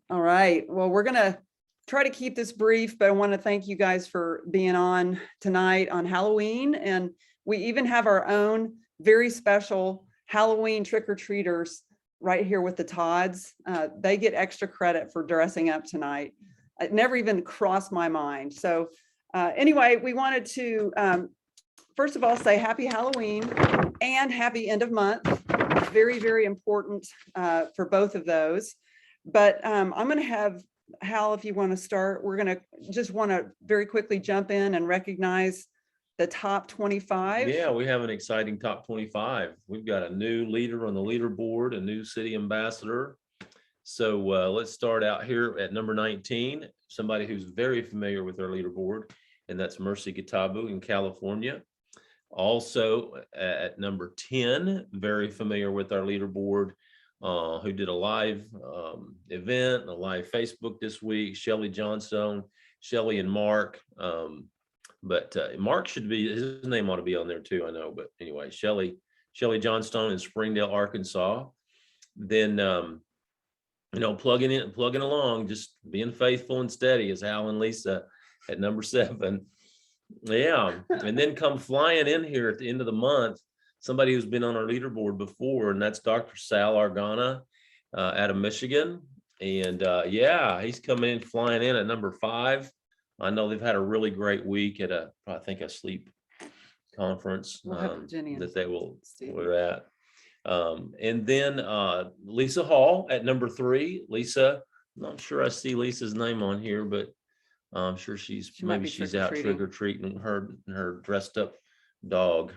All right. Well, we're going to try to keep this brief, but I want to thank you guys for being on tonight on Halloween. And we even have our own very special Halloween trick-or-treaters right here with the Todds. They get extra credit for dressing up tonight. It never even crossed my mind. So anyway, we wanted to, first of all, say happy Halloween and happy end of month. Very, very important for both of those. But I'm going to have Hal, if you want to start, we're going to just want to very quickly jump in and recognize the top 25. Yeah, we have an exciting top 25. We've got a new leader on the leaderboard, a new city ambassador. So let's start out here at number 19, somebody who's very familiar with our leaderboard, and that's Mercy Gitabu in California. Also at number 10, very familiar with our leaderboard, who did a live event, a live Facebook this week, Shelly Johnstone, Shelly and Mark. But Mark should be, his name ought to be on there too, I know. But anyway, Shelly Johnstone in Springdale, Arkansas. Then, plugging along, just being faithful and steady is Hal and Lisa at number 7. Yeah, and then come flying in here at the end of the month, somebody who's been on our leaderboard before, and that's Dr. Sal Argana out of Michigan. And yeah, he's coming in, flying in at number 5. I know they've had a really great week at I think a sleep conference that they were at. And then Lisa Hall at number 3. Lisa, I'm not sure I see Lisa's name on here, but I'm sure she's out trick-or-treating her dressed up dog.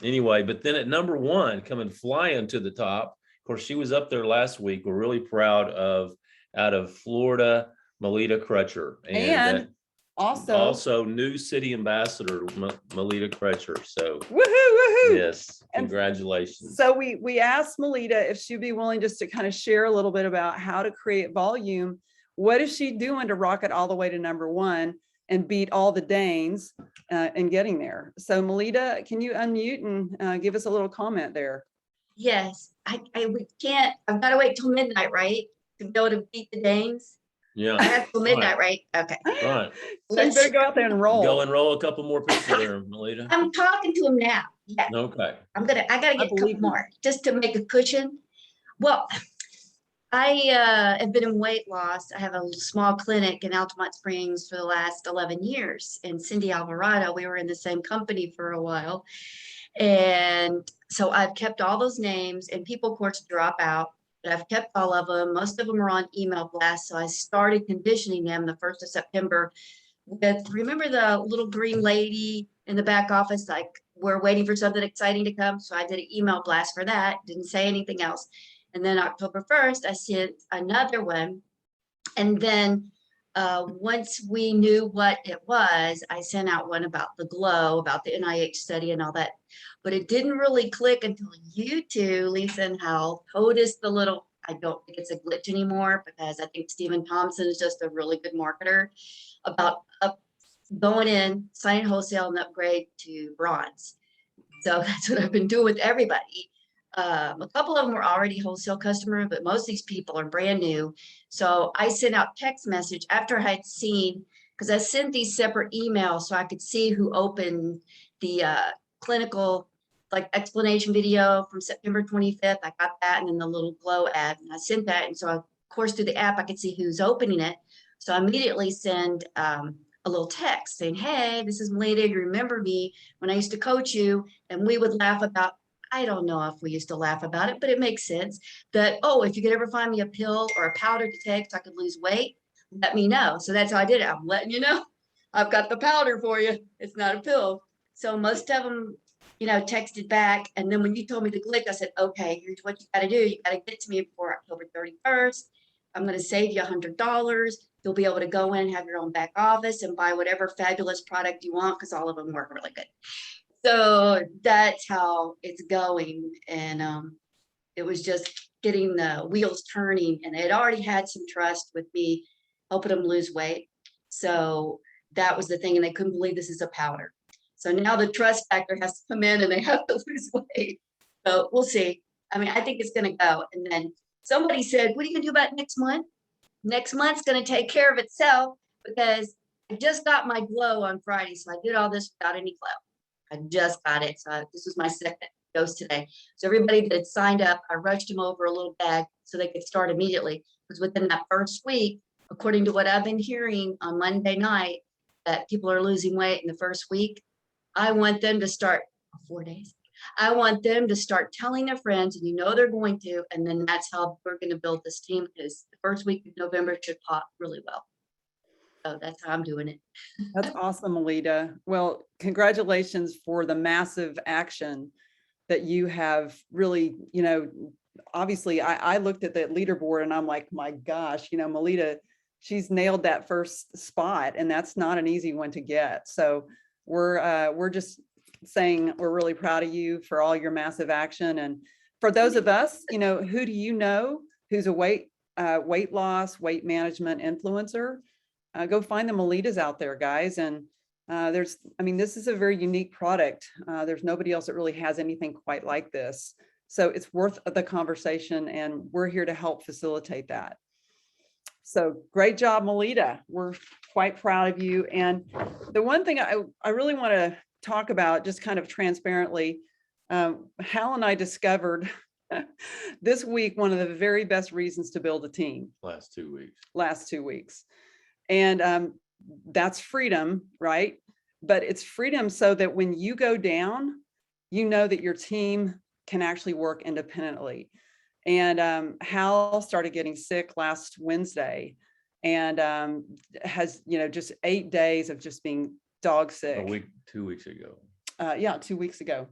Anyway, but then at number 1, coming flying to the top, of course, she was up there last week. We're really proud of, out of Florida, Melita Crutcher. And also new city ambassador, Melita Crutcher. So woohoo. Yes, congratulations. And so we asked Melita if she'd be willing just to kind of share a little bit about how to create volume. What is she doing to rocket all the way to number 1 and beat all the Danes in getting there? So Melita, can you unmute and give us a little comment there? Yes, we can't, I've got to wait till midnight, right? To be able to beat the Danes? Yeah. I have till midnight, right? Okay. Right. So you better go out there and roll. Go and roll a couple more pictures there, Melita. I'm talking to him now. Yeah. Okay. I gotta get a couple more just to make a cushion. Well, I have been in weight loss. I have a small clinic in Altamont Springs for the last 11 years. And Cindy Alvarado, we were in the same company for a while. And so I've kept all those names, and people, of course, drop out. But I've kept all of them. Most of them are on email blast. So I started conditioning them the 1st of September with, remember the little green lady in the back office, like we're waiting for something exciting to come. So I did an email blast for that. Didn't say anything else. And then October 1st, I sent another one. And then once we knew what it was, I sent out one about the glow, about the NIH study and all that. But it didn't really click until you two, Lisa and Hal, noticed the little, I don't think it's a glitch anymore, because I think Stephen Thompson is just a really good marketer, about going in, signing wholesale and upgrade to bronze. So that's what I've been doing with everybody. A couple of them were already wholesale customers, but most of these people are brand new. So I sent out text message after I had seen, because I sent these separate emails so I could see who opened the clinical like explanation video from September 25th. I got that, and then the little glow ad, and I sent that. And so of course through the app, I could see who's opening it. So I immediately send a little text saying, hey, this is Melita. You remember me when I used to coach you? And we would laugh about, I don't know if we used to laugh about it, but it makes sense that, oh, if you could ever find me a pill or a powder to take so I could lose weight, let me know. So that's how I did it. I'm letting you know, I've got the powder for you. It's not a pill. So most of them, texted back. And then when you told me to click, I said, okay, here's what you got to do. You got to get to me before October 31st. I'm going to save you $100. You'll be able to go in and have your own back office and buy whatever fabulous product you want, because all of them work really good. So that's how it's going. And it was just getting the wheels turning, and they had already had some trust with me helping them lose weight. So that was the thing. And they couldn't believe this is a powder. So now the trust factor has to come in and they have to lose weight. So we'll see. I mean, I think it's going to go. And then Somebody said, what are you gonna do about next month? Next month's gonna take care of itself because I just got my glow on Friday. So I did all this without any glow. I just got it. So this was my second dose today. So everybody that had signed up, I rushed them over a little bag so they could start immediately. Because within that first week, according to what I've been hearing on Monday night, that people are losing weight in the first week. I want them to start 4 days. I want them to start telling their friends, and they're going to, and then that's how we're going to build this team, because the first week of November should pop really well. So that's how I'm doing it. That's awesome, Melita. Well, congratulations for the massive action that you have really, obviously I looked at the leaderboard and I'm like, my gosh, Melita, she's nailed that first spot, and that's not an easy one to get. So we're just saying we're really proud of you for all your massive action. And for those of us, who do you know who's a weight loss, weight management influencer? Go find the Melitas out there, guys. And this is a very unique product. There's nobody else that really has anything quite like this. So it's worth the conversation, and we're here to help facilitate that. So great job, Melita. We're quite proud of you. And the one thing I really want to talk about, just kind of transparently, Hal and I discovered this week one of the very best reasons to build a team. Last 2 weeks. Last 2 weeks. And that's freedom, right? But it's freedom so that when you go down, you know that your team can actually work independently. And Hal started getting sick last Wednesday, and has, just 8 days of just being dog sick. 2 weeks ago. 2 weeks ago.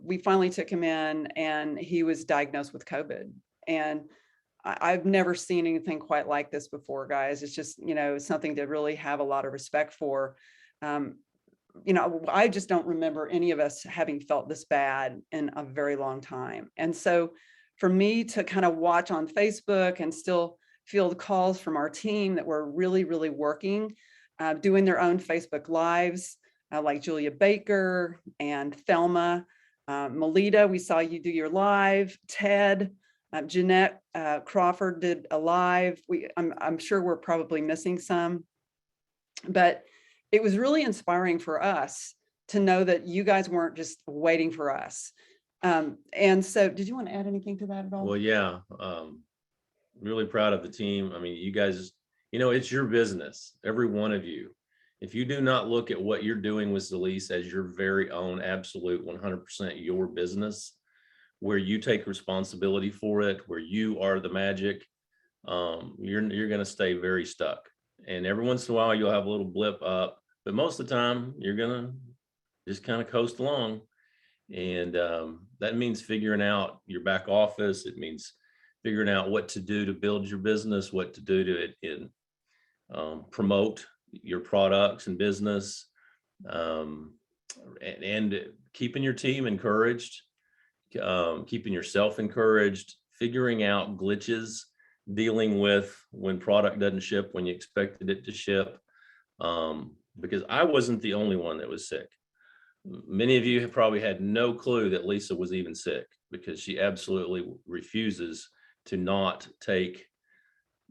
We finally took him in, and he was diagnosed with COVID. And I've never seen anything quite like this before, guys. It's just, something to really have a lot of respect for. I just don't remember any of us having felt this bad in a very long time. And so for me to kind of watch on Facebook and still field calls from our team that were really, really working, doing their own Facebook lives, like Julia Baker and Thelma, Melita, we saw you do your live, Ted, Jeanette Crawford did a live. I'm sure we're probably missing some, but it was really inspiring for us to know that you guys weren't just waiting for us. And so did you want to add anything to that at all? Well, yeah, really proud of the team. I mean, you guys, it's your business, every one of you. If you do not look at what you're doing with Zalise as your very own absolute 100% your business, where you take responsibility for it, where you are the magic, you're going to stay very stuck. And every once in a while, you'll have a little blip up, but most of the time, you're going to just kind of coast along. And that means figuring out your back office. It means figuring out what to do to build your business, what to do to promote your products and business, and keeping your team encouraged, keeping yourself encouraged, figuring out glitches, dealing with when product doesn't ship when you expected it to ship. Because I wasn't the only one that was sick. Many of you have probably had no clue that Lisa was even sick, because she absolutely refuses to not take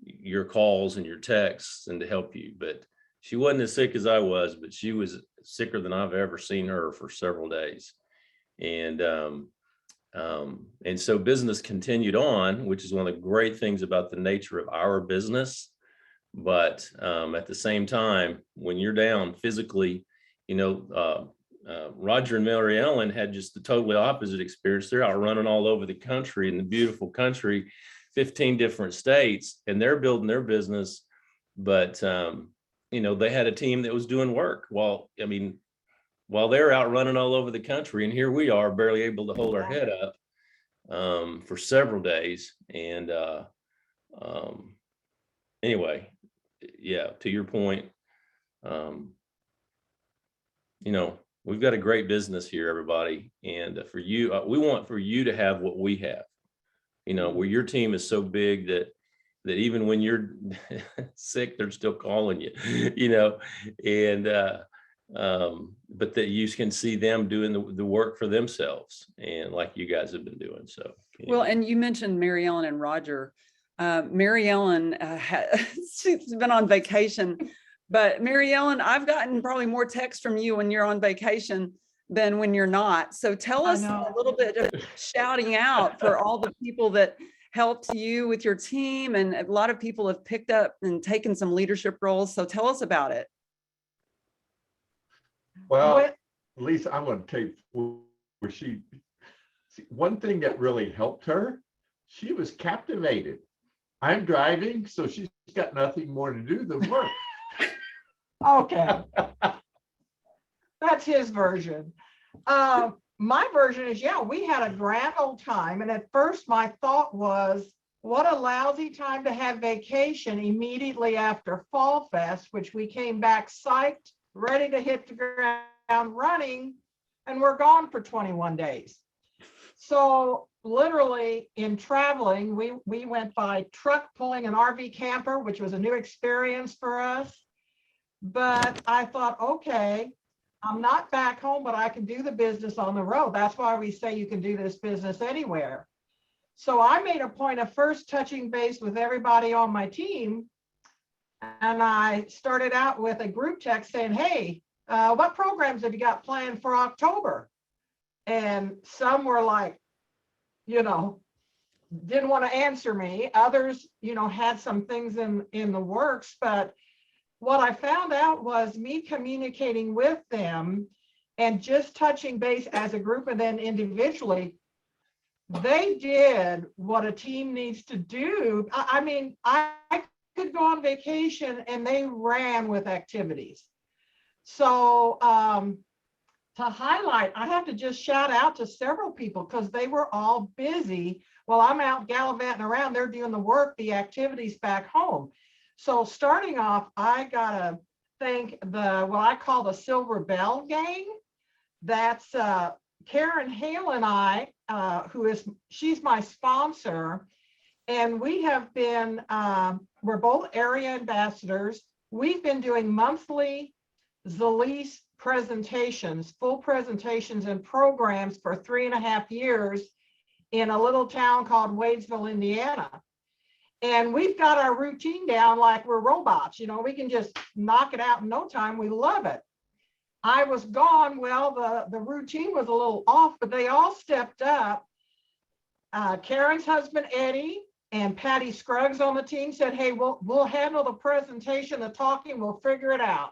your calls and your texts and to help you. But she wasn't as sick as I was, but she was sicker than I've ever seen her for several days. And so business continued on, which is one of the great things about the nature of our business. But at the same time, when you're down physically, Roger and Mary Ellen had just the totally opposite experience. They're out running all over the country, in the beautiful country, 15 different states, and they're building their business. But, they had a team that was doing work while they're out running all over the country. And here we are, barely able to hold our head up for several days. And anyway, yeah, to your point, we've got a great business here, everybody. And for you, we want for you to have what we have, where your team is so big that even when you're sick, they're still calling you, and But that you can see them doing the work for themselves, and like you guys have been doing. So, Well, and you mentioned Mary Ellen and Roger. Mary Ellen, she's been on vacation, but Mary Ellen, I've gotten probably more text from you when you're on vacation than when you're not. So tell us a little bit of shouting out for all the people that helped you with your team. And a lot of people have picked up and taken some leadership roles. So tell us about it. Well, Lisa, I'm going to take where one thing that really helped her, she was captivated. I'm driving, so she's got nothing more to do than work. Okay. That's his version. My version is, yeah, we had a grand old time. And at first my thought was, what a lousy time to have vacation immediately after Fall Fest, which we came back psyched, ready to hit the ground running, and we're gone for 21 days. So literally in traveling, we went by truck pulling an RV camper, which was a new experience for us. But I thought, okay, I'm not back home, but I can do the business on the road. That's why we say you can do this business anywhere. So I made a point of first touching base with everybody on my team. And I started out with a group text saying, hey, what programs have you got planned for October? And some were like, didn't want to answer me. Others, had some things in the works. But what I found out was me communicating with them and just touching base as a group and then individually, they did what a team needs to do. I mean, I could go on vacation and they ran with activities. So to highlight, I have to just shout out to several people because they were all busy. While I'm out gallivanting around, they're doing the work, the activities back home. So starting off, I gotta thank what I call the Silver Bell Gang. That's Karen Hale and I, she's my sponsor. And we have been, we're both area ambassadors. We've been doing monthly Zalise presentations, full presentations and programs for 3.5 years in a little town called Wadesville, Indiana. And we've got our routine down like we're robots. We can just knock it out in no time. We love it. I was gone. Well, the routine was a little off, but they all stepped up. Karen's husband, Eddie, and Patty Scruggs on the team said, hey, we'll handle the presentation, the talking, we'll figure it out.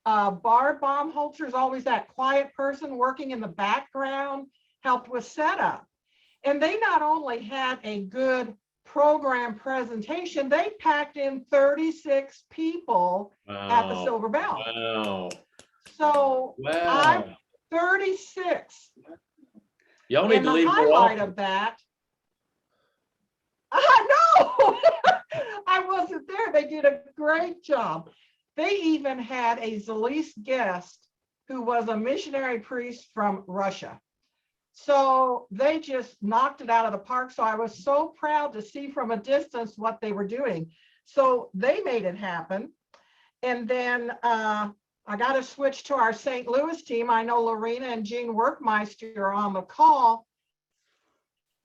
Barb Baumholzer is always that quiet person working in the background, helped with setup. And they not only had a good program presentation, they packed in 36 people at the Silver Bell. Wow. So I'm 36. Y'all need to leave the more highlight often. of that, I know. I wasn't there. They did a great job. They even had a Zalise guest who was a missionary priest from Russia. So they just knocked it out of the park. So I was so proud to see from a distance what they were doing. So they made it happen. And then I got to switch to our St. Louis team. I know Lorena and Jean Werkmeister are on the call.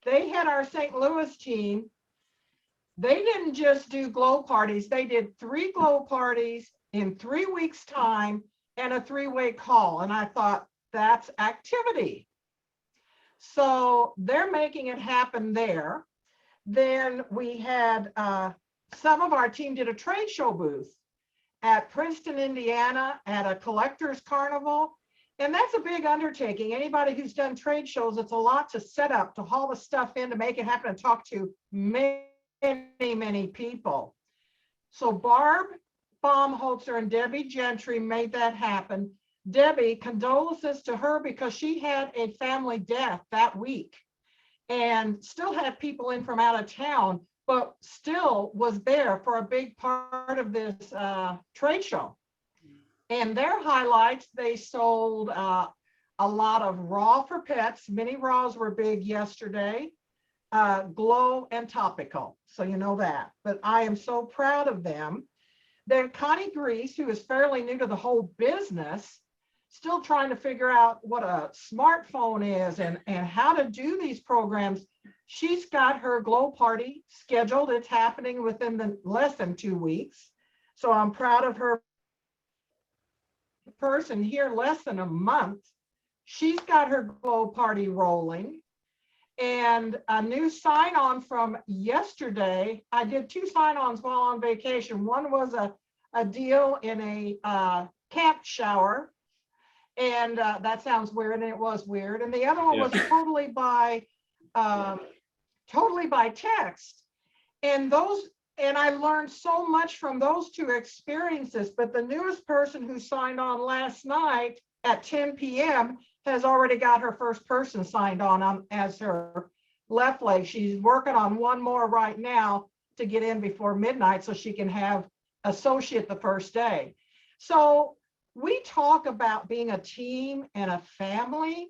They had our St. Louis team. They didn't just do glow parties. They did 3 glow parties in 3 weeks' time and a 3-way call. And I thought, that's activity. So they're making it happen there. Then we had some of our team did a trade show booth at Princeton, Indiana, at a collector's carnival. And that's a big undertaking. Anybody who's done trade shows, it's a lot to set up, to haul the stuff in, to make it happen, and talk to many people. So Barb Baumholzer and Debbie Gentry made that happen. Debbie, condolences to her because she had a family death that week and still had people in from out of town, but still was there for a big part of this trade show. And their highlights, they sold a lot of raw for pets. Mini raws were big yesterday, glow and topical. So you know that, but I am so proud of them. Then Connie Grease, who is fairly new to the whole business, still trying to figure out what a smartphone is and how to do these programs. She's got her glow party scheduled. It's happening within the less than 2 weeks. So I'm proud of her. Person here less than a month. She's got her glow party rolling. And a new sign-on from yesterday. I did 2 sign-ons while on vacation. One was a deal in a camp shower. And that sounds weird, and it was weird. And the other one was totally by text. And I learned so much from those 2 experiences. But the newest person who signed on last night at 10 p.m. has already got her first person signed on as her left leg. She's working on one more right now to get in before midnight so she can have associate the first day. So we talk about being a team and a family.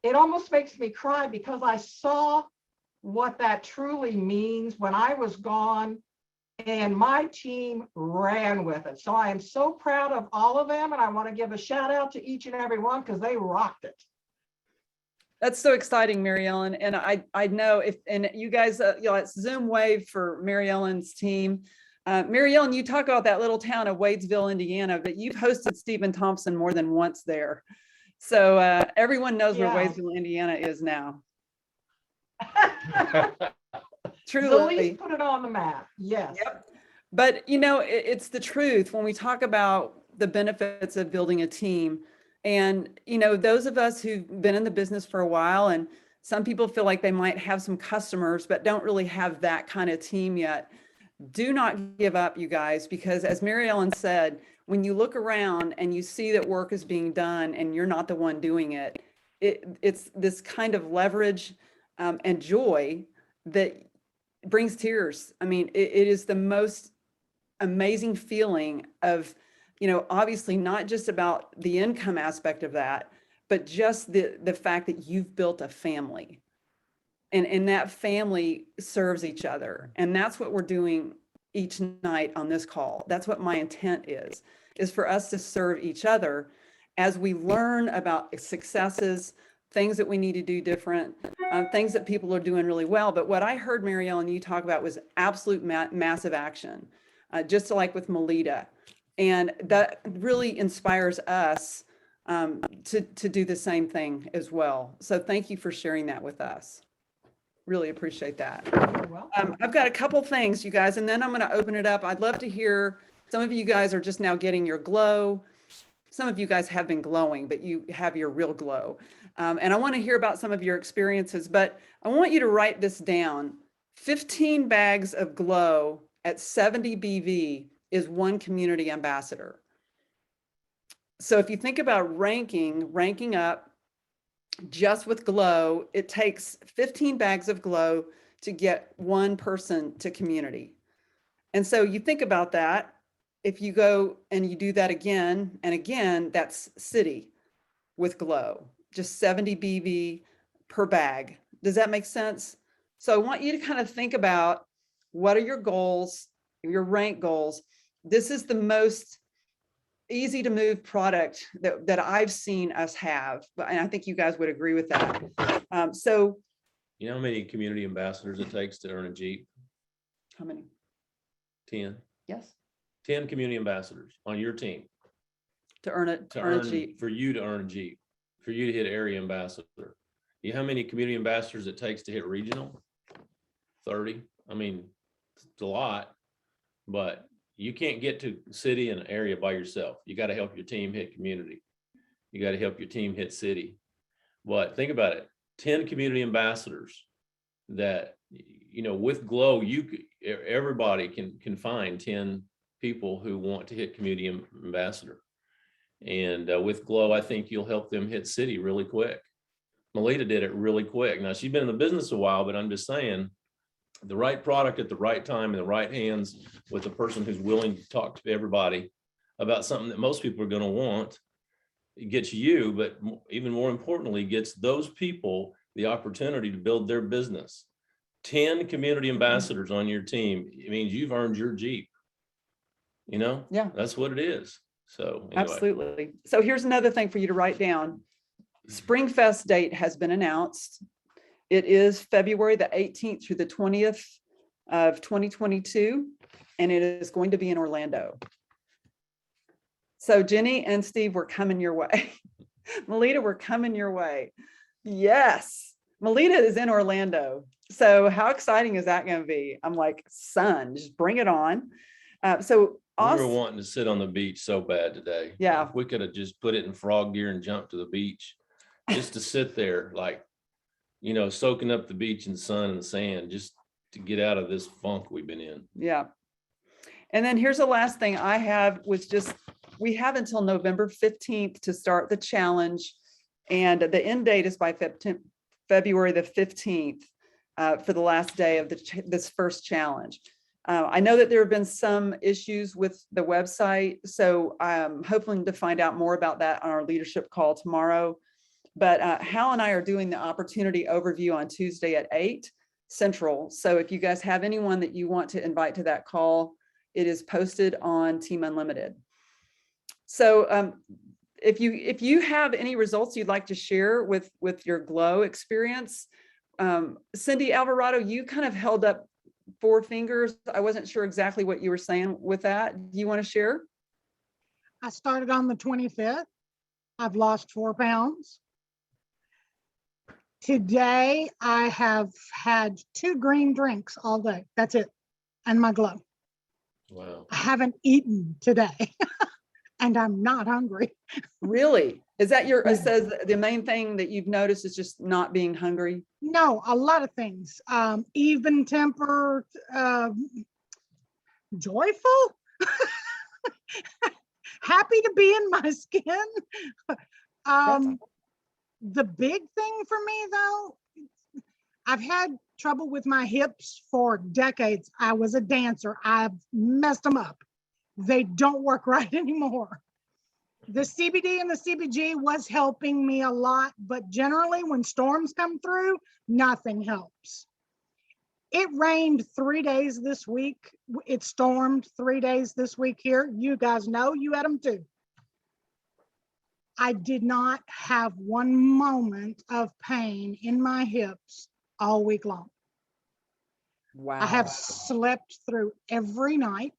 It almost makes me cry because I saw what that truly means when I was gone, and my team ran with it. So I am so proud of all of them, and I want to give a shout out to each and every one because they rocked it. That's so exciting, Mary Ellen. And I know and you guys, it's Zoom Wave for Mary Ellen's team. Mary Ellen, you talk about that little town of Wadesville, Indiana, but you've hosted Stephen Thompson more than once there. So everyone knows where Wadesville, Indiana is now. Truly. Put it on the map. Yes. Yep. But it's the truth when we talk about the benefits of building a team. And those of us who've been in the business for a while, and some people feel like they might have some customers but don't really have that kind of team yet. Do not give up, you guys, because as Mary Ellen said, when you look around and you see that work is being done and you're not the one doing it, it's this kind of leverage and joy that brings tears. I mean, it is the most amazing feeling of, obviously not just about the income aspect of that, but just the fact that you've built a family. And that family serves each other. And that's what we're doing each night on this call. That's what my intent is for us to serve each other as we learn about successes, things that we need to do different, things that people are doing really well. But what I heard, Mary Ellen, you talk about was absolute massive action, just like with Melita. And that really inspires us to do the same thing as well. So thank you for sharing that with us. Really appreciate that. I've got a couple things, you guys, and then I'm going to open it up. I'd love to hear, some of you guys are just now getting your glow. Some of you guys have been glowing, but you have your real glow. And I want to hear about some of your experiences, but I want you to write this down. 15 bags of glow at 70 BV is one community ambassador. So if you think about ranking up, just with glow, it takes 15 bags of glow to get one person to community. And so you think about that. If you go and you do that again and again, that's city with glow, just 70 BV per bag. Does that make sense? So I want you to kind of think about what are your goals, your rank goals. This is the most easy to move product that I've seen us have. And I think you guys would agree with that. So, you know how many community ambassadors it takes to earn a Jeep? How many? 10. Yes. 10 community ambassadors on your team. To earn a Jeep. For you to earn a Jeep, for you to hit area ambassador. You know how many community ambassadors it takes to hit regional? 30. I mean, it's a lot, but you can't get to city and area by yourself. You got to help your team hit community. You got to help your team hit city. But think about it, 10 community ambassadors that, with Glow, everybody can find 10 people who want to hit community ambassador. And with Glow, I think you'll help them hit city really quick. Melita did it really quick. Now, she's been in the business a while, but I'm just saying, the right product at the right time in the right hands with a person who's willing to talk to everybody about something that most people are going to want, it gets you, but even more importantly, gets those people the opportunity to build their business. 10 community ambassadors on your team, it means you've earned your Jeep. Yeah, that's what it is. So anyway, Absolutely. So here's another thing for you to write down. Springfest date has been announced. It is February the 18th through the 20th of 2022, and it is going to be in Orlando. So Jenny and Steve, we're coming your way. Melita, we're coming your way. Yes, Melita is in Orlando. So how exciting is that going to be? I'm like, son, just bring it on. So we were awesome. wanting to sit on the beach so bad today. Yeah. If we could have just put it in frog gear and jumped to the beach, just to sit there, like, you know, soaking up the beach and sun and sand, just to get out of this funk we've been in. Yeah. And then here's the last thing I have was just, we have until November 15th to start the challenge. And the end date is by February the 15th for the last day of this first challenge. I know that there have been some issues with the website, so I'm hoping to find out more about that on our leadership call tomorrow. But Hal and I are doing the opportunity overview on Tuesday at 8 Central. So if you guys have anyone that you want to invite to that call, it is posted on Team Unlimited. So if you have any results you'd like to share with your Glow experience, Cindy Alvarado, you kind of held up 4 fingers. I wasn't sure exactly what you were saying with that. Do you want to share? I started on the 25th. I've lost 4 pounds. Today, I have had 2 green drinks all day. That's it. And my Glow. Wow. I haven't eaten today. And I'm not hungry. Really? Is that your, Yeah. it says the main thing that you've noticed is just not being hungry? No, a lot of things. Even temper, joyful, happy to be in my skin. The big thing for me though, I've had trouble with my hips for decades. I was a dancer. I've messed them up. They don't work right anymore. The CBD and the CBG was helping me a lot, but generally when storms come through, nothing helps. It rained 3 days this week. It stormed 3 days this week here. You guys know, you had them too. I did not have one moment of pain in my hips all week long. Wow. I have slept through every night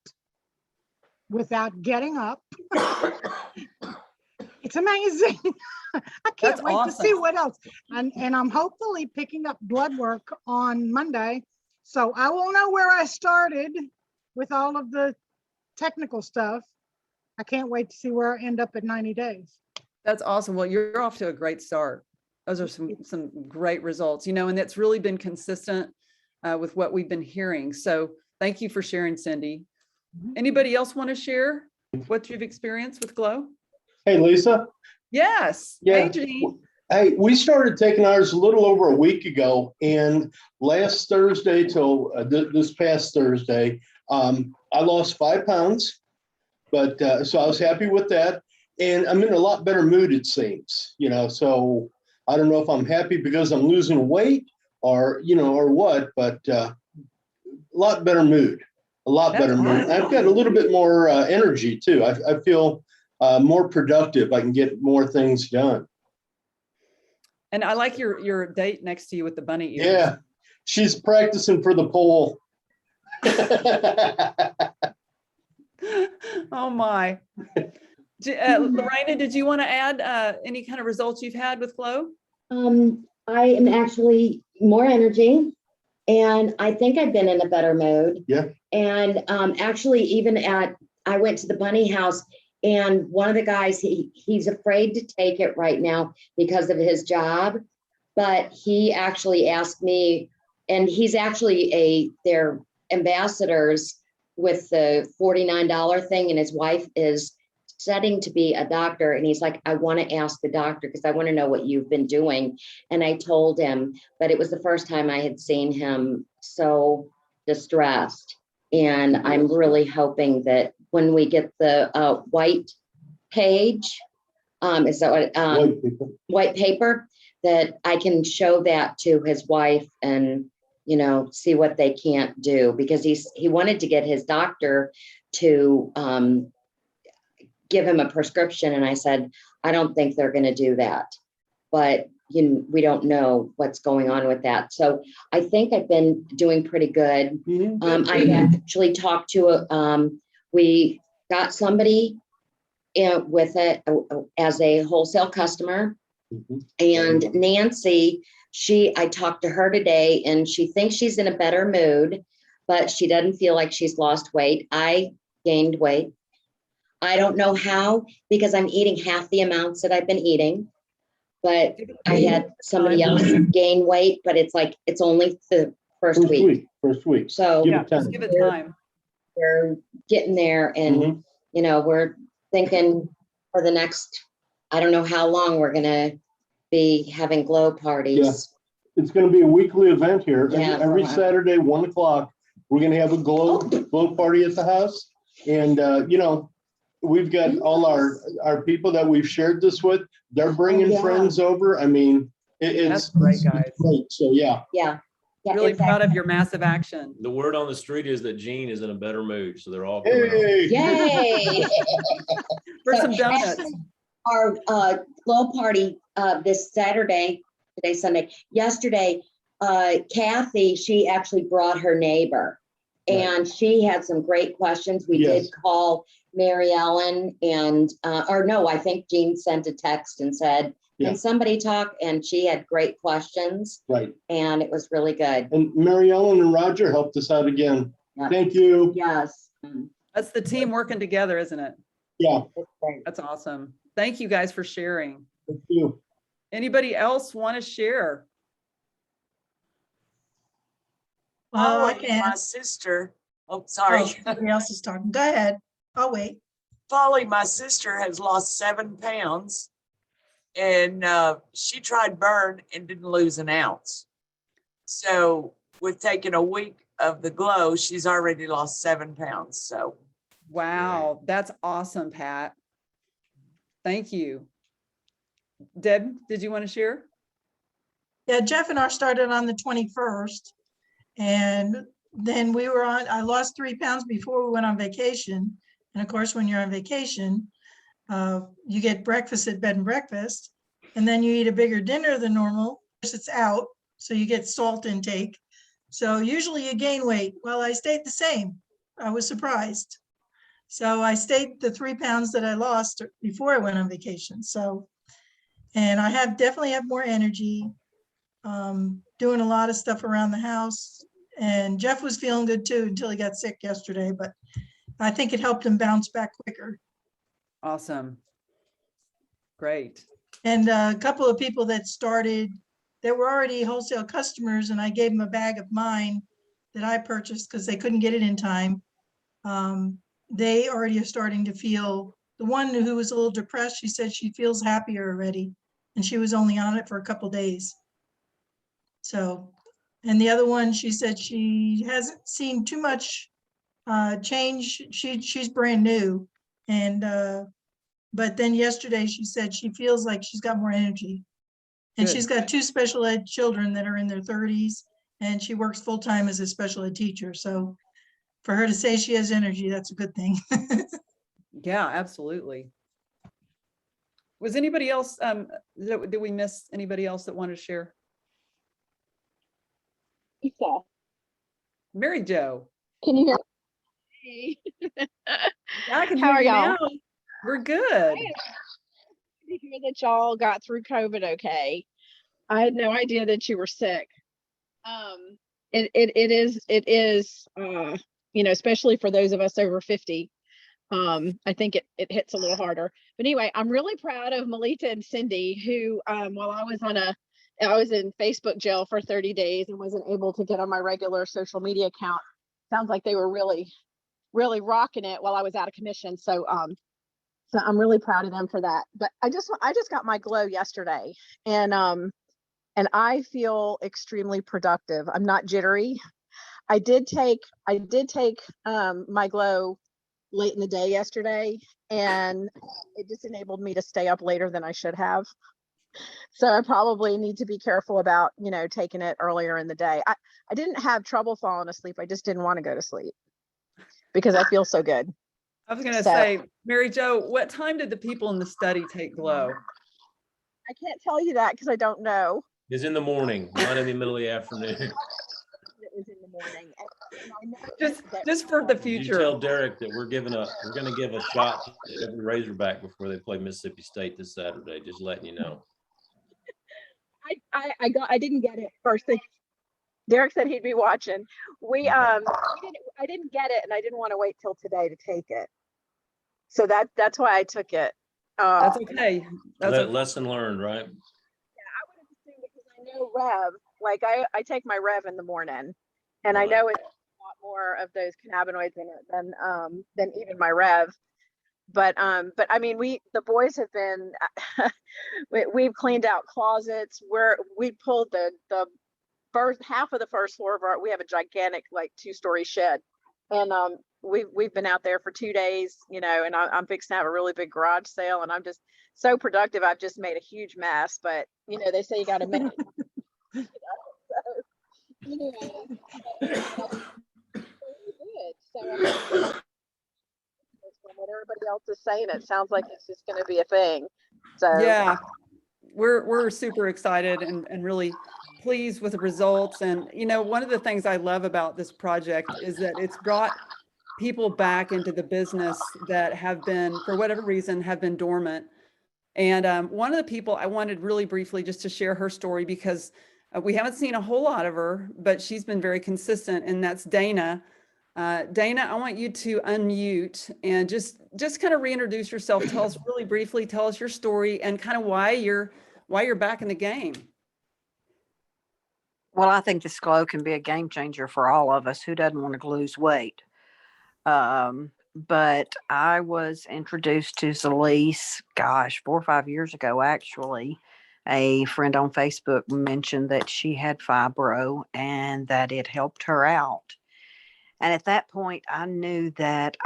without getting up. It's amazing. I can't That's wait to awesome. see what else. And I'm hopefully picking up blood work on Monday. So I will know where I started with all of the technical stuff. I can't wait to see where I end up at 90 days. That's awesome. Well, you're off to a great start. Those are some great results, you know, and that's really been consistent with what we've been hearing. So thank you for sharing, Cindy. Anybody else want to share what you've experienced with Glow? Hey, Lisa. Yes. Yeah. Hey, Janine. Hey, we started taking ours a little over a week ago, and last Thursday till this past Thursday, I lost 5 pounds, but so I was happy with that, and I'm in a lot better mood, it seems, you know, so I don't know if I'm happy because I'm losing weight or, you know, or what, but a lot better mood, a lot That's better mood. awesome. I've got a little bit more energy too. I feel more productive. I can get more things done. And I like your date next to you with the bunny ears. Yeah, she's practicing for the pole. Oh my. Lorena, did you want to add any kind of results you've had with Glow? I am actually more energy, and I think I've been in a better mood. Yeah. And actually, even I went to the bunny house, and one of the guys, he's afraid to take it right now because of his job, but he actually asked me, and he's actually their ambassadors with the $49 thing, and his wife is studying to be a doctor, and he's like, I want to ask the doctor because I want to know what you've been doing. And I told him, but it was the first time I had seen him so distressed. And I'm really hoping that when we get the white page, is that what white paper, that I can show that to his wife and, you know, see what they can't do, because he wanted to get his doctor to give him a prescription. And I said, I don't think they're going to do that. But we don't know what's going on with that. So I think I've been doing pretty good. I actually talked to we got somebody with it as a wholesale customer. And Nancy, I talked to her today, and she thinks she's in a better mood, but she doesn't feel like she's lost weight. I gained weight. I don't know how, because I'm eating half the amounts that I've been eating. But I had somebody else gain weight, but it's only the first week. First week. So Give Yeah, it time. just give it time. we're getting there, and we're thinking for the next, I don't know how long we're gonna be having glow parties. It's going to be a weekly event here. Yeah, Every for a while. Saturday, 1 o'clock, we're going to have a glow party at the house. And, we've got all our people that we've shared this with. They're bringing friends over. I mean, That's great, guys. great. So, yeah. Yeah. Really proud of your massive action. The word on the street is that Gene is in a better mood, so they're all coming out. Hey. Yay. For some donuts. Our glow party this Saturday, today's Sunday, yesterday, Kathy, she actually brought her neighbor, and she had some great questions. We did call Mary Ellen, and or no, I think Jean sent a text and said, can somebody talk? And she had great questions. Right. And it was really good. And Mary Ellen and Roger helped us out again. Yeah. Thank you. Yes. That's the team working together, isn't it? Yeah. That's awesome. Thank you guys for sharing. Thank you. Anybody else want to share? Oh, I Folly, can. my sister, sorry. Somebody else is talking. Go ahead. I'll wait. Folly, my sister has lost 7 pounds, and she tried burn and didn't lose an ounce. So with taking a week of the glow, she's already lost 7 pounds. So Wow, that's awesome, Pat. Thank you. Deb, did you want to share? Yeah, Jeff and I started on the 21st. And then I lost 3 pounds before we went on vacation. And of course, when you're on vacation, you get breakfast at bed and breakfast, and then you eat a bigger dinner than normal. It's out, so you get salt intake. So usually you gain weight. Well, I stayed the same. I was surprised. So I stayed the 3 pounds that I lost before I went on vacation. So, and I definitely have more energy, doing a lot of stuff around the house. And Jeff was feeling good too until he got sick yesterday, but I think it helped him bounce back quicker. Awesome. Great. And a couple of people that started, that were already wholesale customers, and I gave them a bag of mine that I purchased because they couldn't get it in time. They already are starting to feel, the one who was a little depressed, she said she feels happier already, and she was only on it for a couple days. So, and the other one, she said she hasn't seen too much change. She's brand new. And, but then yesterday she said she feels like she's got more energy. And Good. she's got 2 special ed children that are in their 30s, and she works full-time as a special ed teacher. So for her to say she has energy, that's a good thing. Yeah, absolutely. Was anybody else, did we miss anybody else that wanted to share? Lisa, Mary Jo. can you hear me? Yeah, I can How hear are you y'all? now. We're good. To hear that y'all got through COVID okay. I had no idea that you were sick. It is especially for those of us over 50. I think it hits a little harder. But anyway, I'm really proud of Melita and Cindy, who while I was in Facebook jail for 30 days and wasn't able to get on my regular social media account. Sounds like they were really, really rocking it while I was out of commission. So I'm really proud of them for that. But I just got my glow yesterday, and I feel extremely productive. I'm not jittery. I did take my glow late in the day yesterday, and it just enabled me to stay up later than I should have. So I probably need to be careful about, taking it earlier in the day. I didn't have trouble falling asleep. I just didn't want to go to sleep because I feel so good. I was gonna So- say, Mary Jo, what time did the people in the study take Glow? I can't tell you that because I don't know. It's in the morning, not in the middle of the afternoon. It was in the morning. And I know that- Just for the You future. tell Derek that we're gonna give a shot to every Razorback before they play Mississippi State this Saturday, just letting you know. I didn't get it first thing. Derek said he'd be watching. I didn't get it, and I didn't want to wait till today to take it. So that's why I took it. That's okay. That's okay. Lesson learned, right? I would have assumed because I know Rev, like I take my Rev in the morning, and I Right. know it's a lot more of those cannabinoids in it than even my Rev. But I mean, the boys have been, we've cleaned out closets. We pulled the first half of the first floor of we have a gigantic like 2-story shed, and we've been out there for 2 days, you know, and I'm fixing to have a really big garage sale, and I'm just so productive. I've just made a huge mess, but you know, they say you got to make it. You know, so, anyway, good. So from what everybody else is saying, it sounds like it's just going to be a thing. So Yeah, we're super excited and really pleased with the results. And, you know, one of the things I love about this project is that it's brought people back into the business that have been, for whatever reason, have been dormant. And one of the people I wanted really briefly just to share her story, because we haven't seen a whole lot of her, but she's been very consistent, and that's Dana. Dana, I want you to unmute and just kind of reintroduce yourself. Tell us really briefly, tell us your story and kind of why you're back in the game. Well, I think this glow can be a game changer for all of us. Who doesn't want to lose weight? But I was introduced to Zalise, gosh, 4 or 5 years ago, actually. A friend on Facebook mentioned that she had fibro and that it helped her out. And at that point, I knew that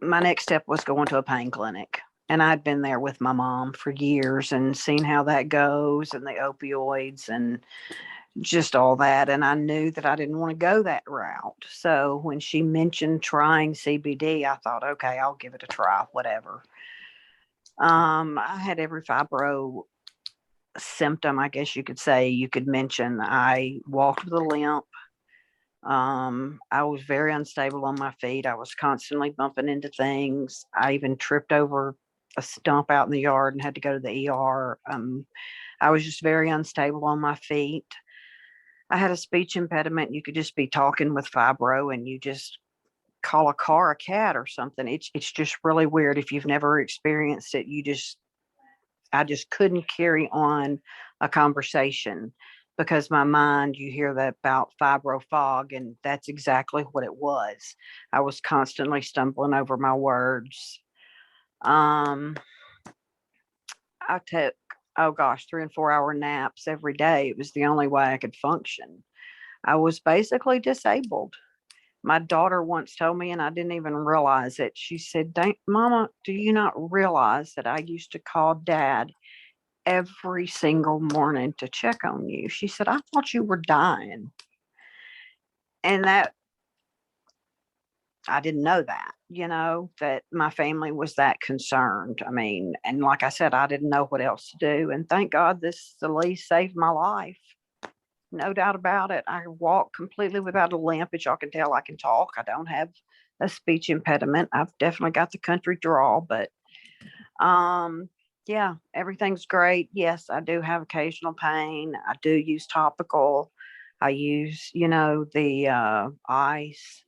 my next step was going to a pain clinic. And I'd been there with my mom for years and seen how that goes, and the opioids and just all that. And I knew that I didn't want to go that route. So when she mentioned trying CBD, I thought, okay, I'll give it a try, whatever. I had every fibro symptom, I guess you could say, you could mention. I walked with a limp. I was very unstable on my feet. I was constantly bumping into things. I even tripped over a stump out in the yard and had to go to the ER. I was just very unstable on my feet. I had a speech impediment. You could just be talking with fibro and you just call a car a cat or something. It's just really weird. If you've never experienced it, I just couldn't carry on a conversation because my mind, you hear that about fibro fog, and that's exactly what it was. I was constantly stumbling over my words. I took, 3 and 4 hour naps every day. It was the only way I could function. I was basically disabled. My daughter once told me, and I didn't even realize it. She said, Mama, do you not realize that I used to call Dad every single morning to check on you? She said, I thought you were dying. And that, I didn't know that, that my family was that concerned. I mean, and like I said, I didn't know what else to do. And thank God this Elise saved my life. No doubt about it. I walk completely without a limp. As y'all can tell, I can talk. I don't have a speech impediment. I've definitely got the country drawl, but yeah, everything's great. Yes, I do have occasional pain. I do use topical. I use, the ice,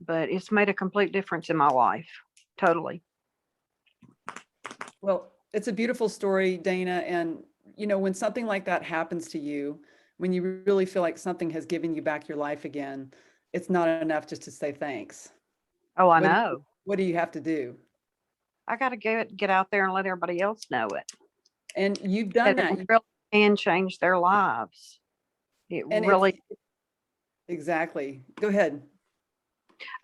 but it's made a complete difference in my life. Totally. Well, it's a beautiful story, Dana. And, when something like that happens to you, when you really feel like something has given you back your life again, it's not enough just to say thanks. Oh, I know. What do you have to do? I got to get out there and let everybody else know it. And you've done that. It really can change their lives. Exactly. Go ahead.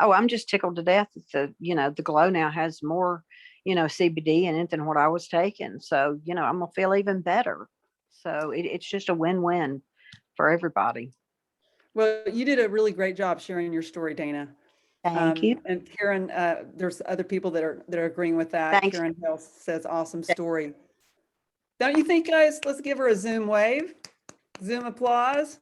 Oh, I'm just tickled to death that the glow now has more, CBD in it than what I was taking. So, I'm gonna feel even better. So it's just a win-win for everybody. Well, you did a really great job sharing your story, Dana. Thank you. And Karen, there's other people that are agreeing with that. Thanks. Karen Hill says, awesome story. Don't you think, guys? Let's give her a Zoom wave, Zoom applause.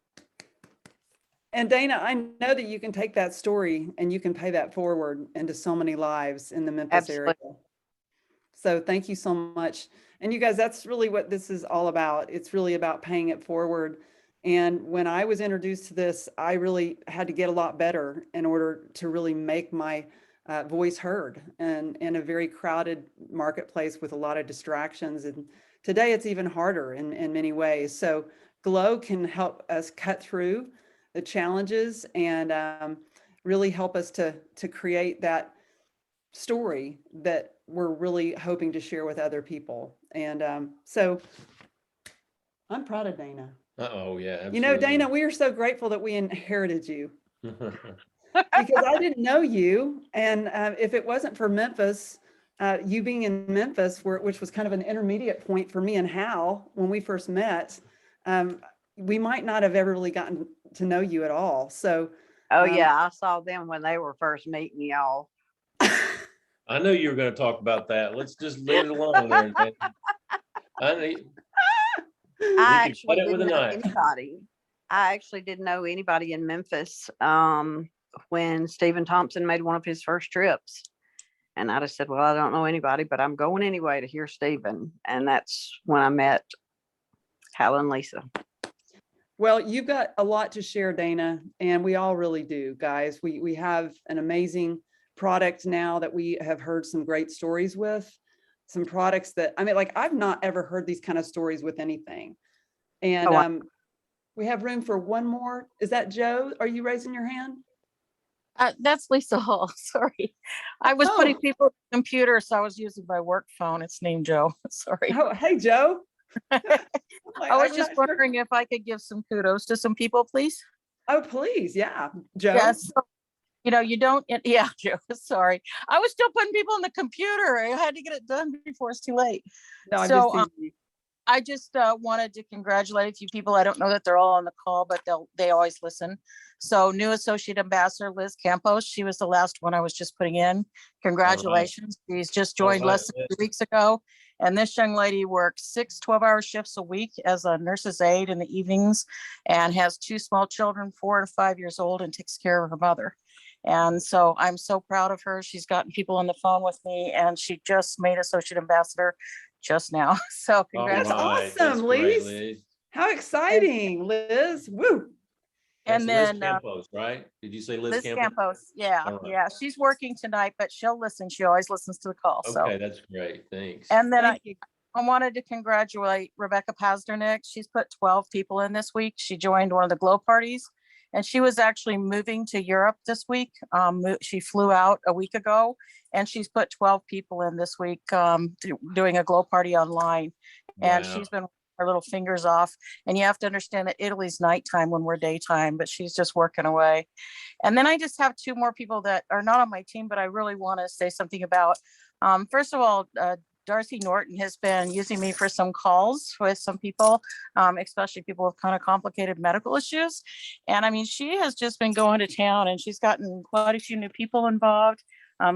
And Dana, I know that you can take that story and you can pay that forward into so many lives in the Memphis area. Absolutely. So thank you so much. And you guys, that's really what this is all about. It's really about paying it forward. And when I was introduced to this, I really had to get a lot better in order to really make my voice heard and in a very crowded marketplace with a lot of distractions. And today it's even harder in many ways. So Glow can help us cut through the challenges and really help us to create that story that we're really hoping to share with other people. And so I'm proud of Dana. Oh, yeah. You know, absolutely. Dana, we are so grateful that we inherited you because I didn't know you. And if it wasn't for Memphis, you being in Memphis, which was kind of an intermediate point for me and Hal when we first met, we might not have ever really gotten to know you at all. So, Oh, yeah. I saw them when they were first meeting y'all. I knew you were going to talk about that. Let's just let it alone there. Dan. I can cut actually it with didn't a know knife. anybody. I actually didn't know anybody in Memphis when Stephen Thompson made one of his first trips. And I just said, well, I don't know anybody, but I'm going anyway to hear Stephen. And that's when I met Hal and Lisa. well, you've got a lot to share, Dana, and we all really do, guys. We have an amazing product now that we have heard some great stories with. Some products that, I mean, like I've not ever heard these kind of stories with anything. And Oh, we have room for one more. Is that Joe? Are you raising your hand? That's Lisa Hall. Sorry. I was Oh. putting people on the computer, so I was using my work phone. It's named Joe. Sorry. Oh, hey, Joe. I was just wondering if I could give some kudos to some people, please. Oh, please. Yeah. Joe. Yes. You know, you don't, yeah, Joe, sorry. I was still putting people on the computer. I had to get it done before it's too late. No, I'm So, just teasing you. I just wanted to congratulate a few people. I don't know that they're all on the call, but they always listen. So new associate ambassador, Liz Campos, she was the last one I was just putting in. Congratulations. She's just joined All right, less than Liz. 2 weeks ago. And this young lady works 6 12-hour shifts a week as a nurse's aide in the evenings and has 2 small children, 4 and 5 years old, and takes care of her mother. And so I'm so proud of her. She's gotten people on the phone with me and she just made associate ambassador just now. So All congratulations. right, awesome, that's great, Liz. Liz. How exciting, Liz. Woo. That's And Liz then Campos, right? Did you say Liz Liz Campos? Campos, yeah, All right. yeah. She's working tonight, but she'll listen. She always listens to the call. So, Okay, that's great. Thanks. and then Thank you. I wanted to congratulate Rebecca Pasternak. She's put 12 people in this week. She joined one of the Glow parties and she was actually moving to Europe this week. She flew out a week ago and she's put 12 people in this week doing a Glow party online. And Wow. she's been her little fingers off. And you have to understand that Italy's nighttime when we're daytime, but she's just working away. And then I just have 2 more people that are not on my team, but I really want to say something about. First of all, Darcy Norton has been using me for some calls with some people, especially people with kind of complicated medical issues. And I mean, she has just been going to town and she's gotten quite a few new people involved.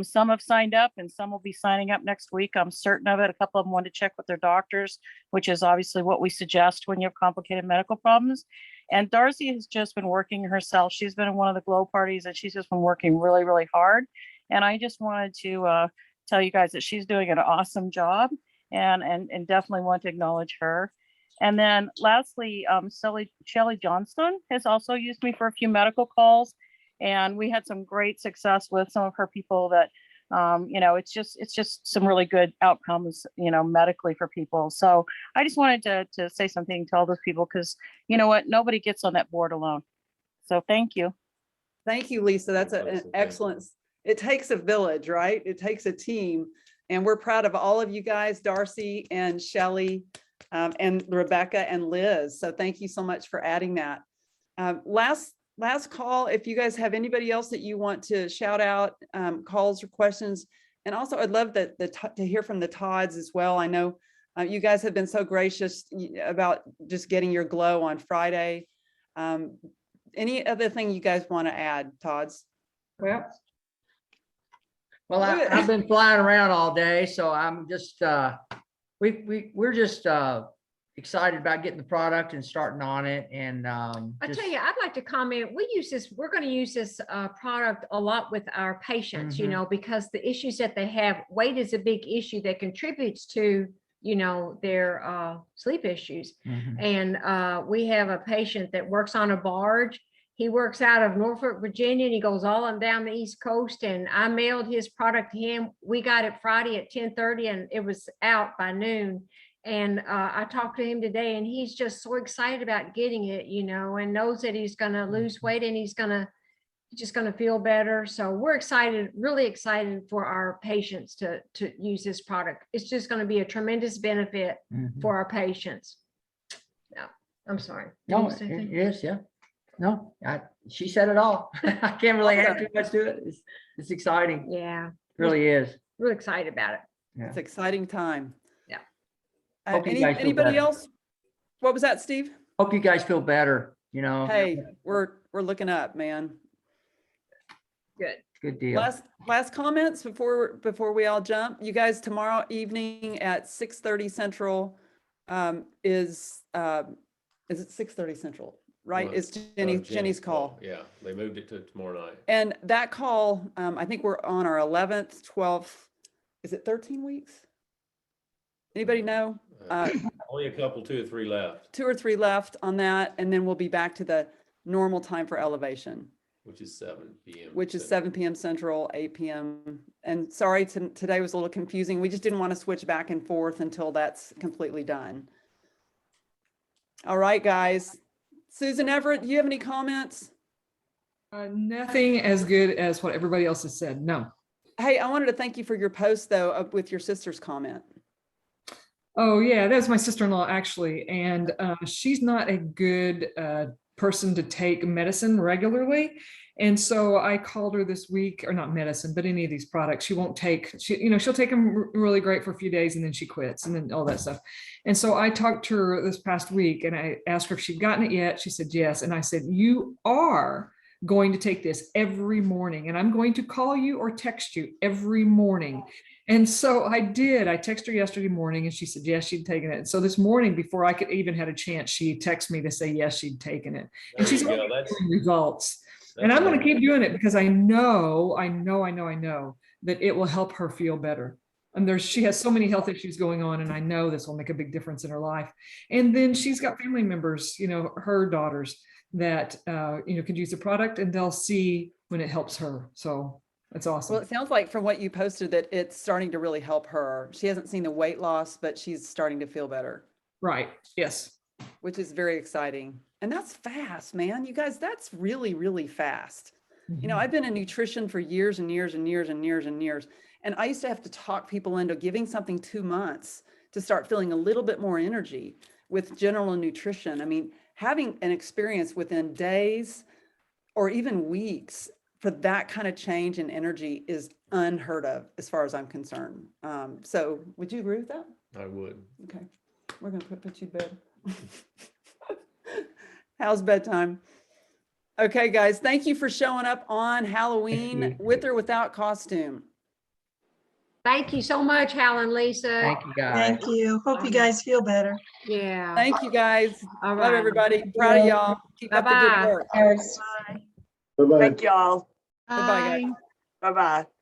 Some have signed up and some will be signing up next week. I'm certain of it. A couple of them want to check with their doctors, which is obviously what we suggest when you have complicated medical problems. And Darcy has just been working herself. She's been in one of the Glow parties and she's just been working really, really hard. And I just wanted to tell you guys that she's doing an awesome job and definitely want to acknowledge her. And then lastly, Shelly Johnston has also used me for a few medical calls. And we had some great success with some of her people that, you know, it's just some really good outcomes, you know, medically for people. So I just wanted to say something to all those people because you know what, nobody gets on that board alone. So thank you. Thank you, Lisa. That's Thanks, Lisa. an Thank you. excellent, it takes a village, right? It takes a team. And we're proud of all of you guys, Darcy and Shelly and Rebecca and Liz. So thank you so much for adding that. Last call, if you guys have anybody else that you want to shout out, calls or questions. And also I'd love to hear from the Todds as well. I know you guys have been so gracious about just getting your glow on Friday. Any other thing you guys want to add, Todds? Well, Well, I've been flying around all day, so I'm just, we're just excited about getting the product and starting on it. And I tell you, I'd like to comment, we're going to use this product a lot with our patients, you know, because the issues that they have, weight is a big issue that contributes to, you know, their sleep issues. And we have a patient that works on a barge. He works out of Norfolk, Virginia, and he goes all on down the East Coast. And I mailed his product to him. We got it Friday at 10:30 and it was out by noon. And I talked to him today and he's just so excited about getting it, you know, and knows that he's going to lose weight and he's just going to feel better. So we're excited, really excited for our patients to use this product. It's just going to be a tremendous benefit for our patients. No, I'm sorry. No, it is, yeah. No, she said it all. I can't really add too much to it. It's exciting. Yeah. It really is. Really excited about it. Yeah. It's exciting time. Yeah. Hope you guys feel Anybody better. else? What was that, Steve? Hope you guys feel better, you know. Hey, we're looking up, man. Good. Good deal. Last comments before we all jump. You guys, tomorrow evening at 6:30 Central is it 6:30 Central? Right? Well, It's Jenny's call. Yeah, they moved it to tomorrow night. And that call, I think we're on our 11th, 12th, is it 13 weeks? Anybody know? Only a couple, 2 or 3 left, 2 or 3 left on that. And then we'll be back to the normal time for elevation, which is 7 p.m. which is 7 p.m. Central, 8 p.m. And sorry, today was a little confusing. We just didn't want to switch back and forth until that's completely done. All right, guys. Susan, Everett, do you have any comments? Nothing as good as what everybody else has said. No. Hey, I wanted to thank you for your post though, with your sister's comment. Oh yeah, that's my sister-in-law actually. And she's not a good person to take medicine regularly. And so I called her this week, or not medicine, but any of these products. She won't take, she'll take them really great for a few days and then she quits and then all that stuff. And so I talked to her this past week and I asked her if she'd gotten it yet. She said yes. And I said, you are going to take this every morning and I'm going to call you or text you every morning. And so I did. I texted her yesterday morning and she said, yes, she'd taken it. And so this morning, before I could even had a chance, she texted me to say, yes, she'd taken it. And she's getting results. And I'm going to keep doing it because I know that it will help her feel better. And she has so many health issues going on, and I know this will make a big difference in her life. And then she's got family members, her daughters that, could use the product and they'll see when it helps her. So that's awesome. Well, it sounds like from what you posted that it's starting to really help her. She hasn't seen the weight loss, but she's starting to feel better. Right. Yes. Which is very exciting. And that's fast, man. You guys, that's really, really fast. I've been in nutrition for years and years and years and years and years. And I used to have to talk people into giving something 2 months to start feeling a little bit more energy with general nutrition. I mean, having an experience within days or even weeks for that kind of change in energy is unheard of as far as I'm concerned. So would you agree with that? I would. Okay. We're going to put you to bed. How's bedtime? Okay, guys, thank you for showing up on Halloween with or without costume. Thank you so much, Hal and Lisa. Thank you, guys. Thank you. Hope you guys feel better. Yeah. Thank you, guys. All Love right. everybody. Proud of y'all. Keep up the good Bye-bye. work. Bye. Bye-bye. Thank y'all. Bye-bye, guys. Bye-bye.